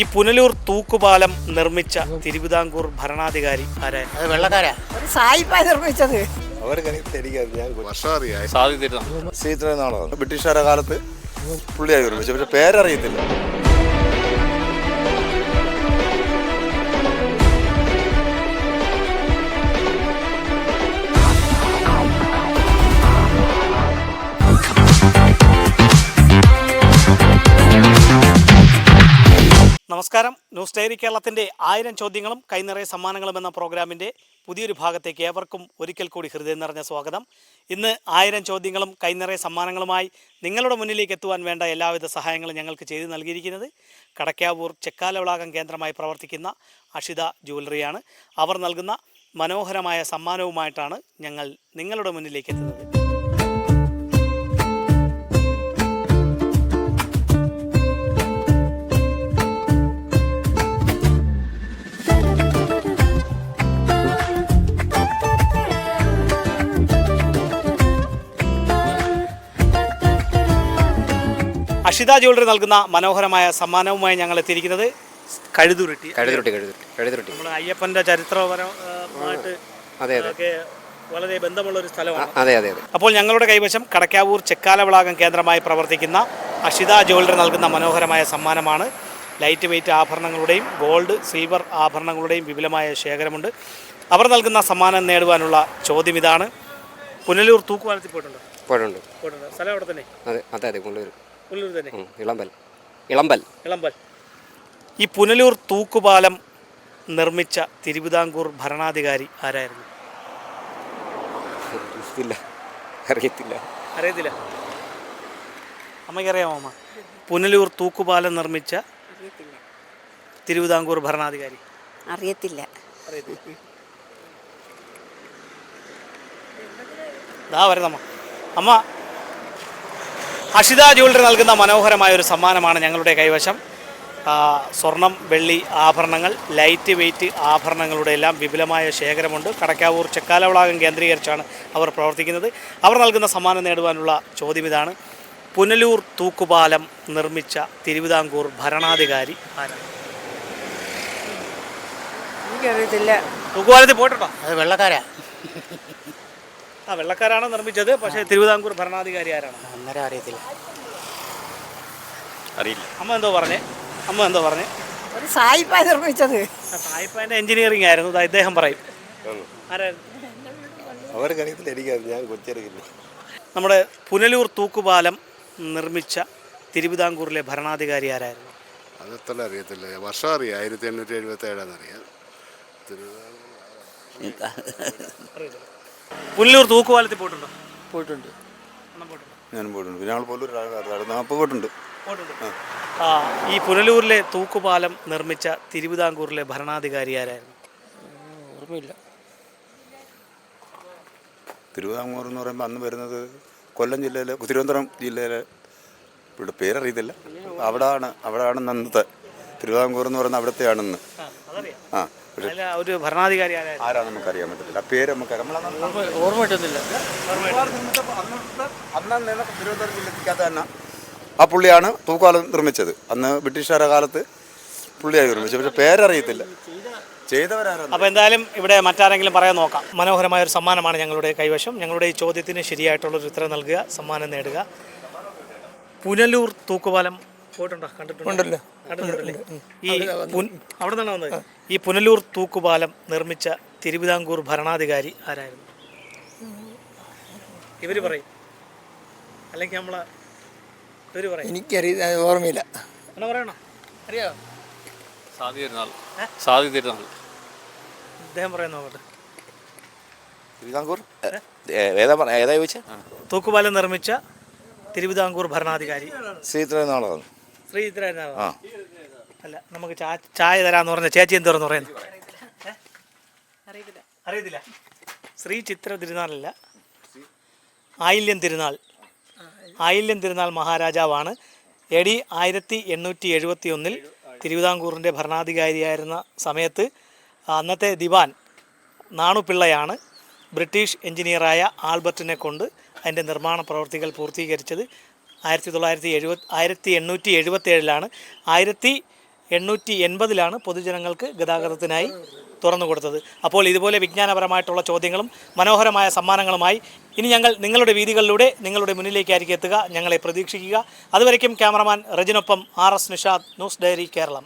ഈ പുനലൂർ തൂക്കുപാലം നിർമ്മിച്ച തിരുവിതാംകൂർ ഭരണാധികാരി ആരായിരുന്നു? അത് വെള്ളക്കാരാ. ഒരു സായിപ്പായി നിർമ്മിച്ചത്. ബ്രിട്ടീഷുകാരുടെ കാലത്ത് പുള്ളിയായി നിർമ്മിച്ചു, പക്ഷെ പേരറിയത്തില്ല. നമസ്കാരം. ന്യൂസ് ഡയറി കേരളത്തിൻ്റെ 1000 ചോദ്യങ്ങളും കൈനിറയ സമ്മാനങ്ങളും എന്ന പ്രോഗ്രാമിൻ്റെ പുതിയൊരു ഭാഗത്തേക്ക് ഏവർക്കും ഒരിക്കൽ കൂടി ഹൃദയം നിറഞ്ഞ സ്വാഗതം. ഇന്ന് 1000 ചോദ്യങ്ങളും കൈനിറയ സമ്മാനങ്ങളുമായി നിങ്ങളുടെ മുന്നിലേക്ക് എത്തുവാൻ വേണ്ട എല്ലാവിധ സഹായങ്ങളും ഞങ്ങൾക്ക് ചെയ്തു നൽകിയിരിക്കുന്നത് കടക്കാവൂർ ചെക്കാലവിളാകം കേന്ദ്രമായി പ്രവർത്തിക്കുന്ന അഷിത ജ്വല്ലറിയാണ്. അവർ നൽകുന്ന മനോഹരമായ സമ്മാനവുമായിട്ടാണ് ഞങ്ങൾ നിങ്ങളുടെ മുന്നിലേക്ക് എത്തുന്നത്. അഷിത ജ്വല്ലറി നൽകുന്ന മനോഹരമായ സമ്മാനവുമായി ഞങ്ങൾ എത്തിയിരിക്കുന്നത് കഴുതുരുട്ടി. നമ്മുടെ അയ്യപ്പൻ്റെ ചരിത്രപരമായിട്ട് ഒക്കെ വളരെ ബന്ധമുള്ള ഒരു സ്ഥലമാണ്. അപ്പോൾ ഞങ്ങളുടെ കൈവശം കടക്കാവൂർ ചെക്കാലവിളാകം കേന്ദ്രമായി പ്രവർത്തിക്കുന്ന അഷിത ജ്വല്ലറി നൽകുന്ന മനോഹരമായ സമ്മാനമാണ്. ലൈറ്റ് വെയ്റ്റ് ആഭരണങ്ങളുടെയും ഗോൾഡ് സിൽവർ ആഭരണങ്ങളുടെയും വിപുലമായ ശേഖരമുണ്ട്. അവർ നൽകുന്ന സമ്മാനം നേടുവാനുള്ള ചോദ്യം ഇതാണ്. പുനലൂർ തൂക്കുപാലത്തിൽ പോയിട്ടുണ്ട്. സ്ഥലം അവിടെ തന്നെ? അതെ, പുനലൂർ തന്നെ. ഇളമ്പൽ. ഈ പുനലൂർ തൂക്കുപാലം നിർമ്മിച്ച തിരുവിതാംകൂർ ഭരണാധികാരി ആരായിരുന്നു? അറിയത്തില്ല. അമ്മയ്ക്കറിയാമോ അമ്മ? പുനലൂർ തൂക്കുപാലം നിർമ്മിച്ച തിരുവിതാംകൂർ ഭരണാധികാരി അറിയത്തില്ല. ദാ വരുന്നമ്മ. അമ്മ, അഷിത ജ്വല്ലറി നൽകുന്ന മനോഹരമായ ഒരു സമ്മാനമാണ് ഞങ്ങളുടെ കൈവശം. സ്വർണം വെള്ളി ആഭരണങ്ങൾ ലൈറ്റ് വെയ്റ്റ് ആഭരണങ്ങളുടെ എല്ലാം വിപുലമായ ശേഖരമുണ്ട്. കടക്കാവൂർ ചെക്കാലവിളാകം കേന്ദ്രീകരിച്ചാണ് അവർ പ്രവർത്തിക്കുന്നത്. അവർ നൽകുന്ന സമ്മാനം നേടുവാനുള്ള ചോദ്യം ഇതാണ്. പുനലൂർ തൂക്കുപാലം നിർമ്മിച്ച തിരുവിതാംകൂർ ഭരണാധികാരി ആരാണ്? എനിക്കറിയത്തില്ല. തൂക്കുപാലത്തിൽ പോയിട്ടുണ്ടോ? അത് വെള്ളക്കാരാ. വെള്ളക്കാരാണ് നിർമ്മിച്ചത്. പക്ഷേ തിരുവിതാംകൂർ ഭരണാധികാരി ആരാണ്? അന്നേരം അറിയില്ല. അമ്മ എന്തോ പറഞ്ഞേ? ഒരു സായിപ്പായി നിർമ്മിച്ചത്. സായിപ്പാൻ്റെ എഞ്ചിനീയറിംഗ് ആയിരുന്നു. ഇദ്ദേഹം പറയും. നമ്മുടെ പുനലൂർ തൂക്കുപാലം നിർമ്മിച്ച തിരുവിതാംകൂറിലെ ഭരണാധികാരി ആരായിരുന്നു? അതത്ര അറിയത്തില്ല. വർഷം അറിയാം. 1877 അറിയാം. പുനലൂർ തൂക്കുപാലത്തിൽ പോയിട്ടുണ്ട്. ഞാനും പോയിട്ടുണ്ട്. പിന്നെ ഞങ്ങൾ പോയിട്ടുണ്ട്. ഈ പുനലൂരിലെ തൂക്കുപാലം നിർമ്മിച്ച തിരുവിതാംകൂറിലെ ഭരണാധികാരി ആരായിരുന്നു? ഓർമ്മയില്ല. തിരുവിതാംകൂർ എന്ന് പറയുമ്പോൾ അന്ന് വരുന്നത് കൊല്ലം ജില്ലയിലെ തിരുവനന്തപുരം ജില്ലയിലെ ഇവിടെ പേരറിയത്തില്ല. അവിടെയാണ് അന്നത്തെ തിരുവിതാംകൂർ എന്ന് പറയുന്നത് അവിടത്തെയാണെന്ന്. ഒരു ഭരണാധികാരി ആരാ നമുക്കറിയാൻ പറ്റത്തില്ല. പേര് നമുക്ക് ഓർമ്മ കിട്ടുന്നില്ല. അന്ന് തിരുവനന്തപുരം ജില്ലയ്ക്കകത്ത് തന്നെ ആ പുള്ളിയാണ് തൂക്കുപാലം നിർമ്മിച്ചത്. അന്ന് ബ്രിട്ടീഷുകാരുടെ കാലത്ത് പുള്ളിയായി നിർമ്മിച്ചു, പക്ഷെ പേരറിയത്തില്ല. ചെയ്തവരാണ്. അപ്പോൾ എന്തായാലും ഇവിടെ മറ്റാരെങ്കിലും പറയാൻ നോക്കാം. മനോഹരമായ ഒരു സമ്മാനമാണ് ഞങ്ങളുടെ കൈവശം. ഞങ്ങളുടെ ഈ ചോദ്യത്തിന് ശരിയായിട്ടുള്ളൊരു ഉത്തരം നൽകുക, സമ്മാനം നേടുക. പുനലൂർ തൂക്കുപാലം പോയിട്ടുണ്ടോ? കണ്ടിട്ടുണ്ടല്ലോ. ഈ അവിടെ നിന്നാണ് വന്നത്. ഈ പുനലൂർ തൂക്കുപാലം നിർമ്മിച്ച തിരുവിതാംകൂർ ഭരണാധികാരി ആരായിരുന്നു? ഇവർ പറയും, അല്ലെങ്കിൽ നമ്മളെ ഇവർ പറയും. എനിക്കറിയാം, ഓർമ്മയില്ല. എന്നാ പറയണോ? അറിയാമോ? ഇദ്ദേഹം പറയാൻ നോക്കട്ടെ. തിരുവിതാംകൂർ തൂക്കുപാലം നിർമ്മിച്ച തിരുവിതാംകൂർ ഭരണാധികാരി ശ്രീധരനാളാണ്. അല്ല, നമുക്ക് ചായ തരാന്ന് പറഞ്ഞ ചേച്ചി എന്തോന്ന് പറയുന്നു? അറിയത്തില്ല. ശ്രീ ചിത്ര തിരുനാളല്ല, ആയില്യം തിരുനാൾ മഹാരാജാവാണ്. AD 1871 തിരുവിതാംകൂറിൻ്റെ ഭരണാധികാരിയായിരുന്ന സമയത്ത് അന്നത്തെ ദിവാൻ നാണുപിള്ളയാണ് ബ്രിട്ടീഷ് എഞ്ചിനീയറായ ആൽബർട്ടിനെ കൊണ്ട് അതിൻ്റെ നിർമ്മാണ പ്രവൃത്തികൾ പൂർത്തീകരിച്ചത്. 1877 1877 1880 പൊതുജനങ്ങൾക്ക് ഗതാഗതത്തിനായി തുറന്നു കൊടുത്തത്. അപ്പോൾ ഇതുപോലെ വിജ്ഞാനപരമായിട്ടുള്ള ചോദ്യങ്ങളും മനോഹരമായ സമ്മാനങ്ങളുമായി ഇനി ഞങ്ങൾ നിങ്ങളുടെ വീതികളിലൂടെ നിങ്ങളുടെ മുന്നിലേക്കായിരിക്കും എത്തുക. ഞങ്ങളെ പ്രതീക്ഷിക്കുക. അതുവരയ്ക്കും ക്യാമറമാൻ റജിനൊപ്പം RS Nishad, news diary Keralam.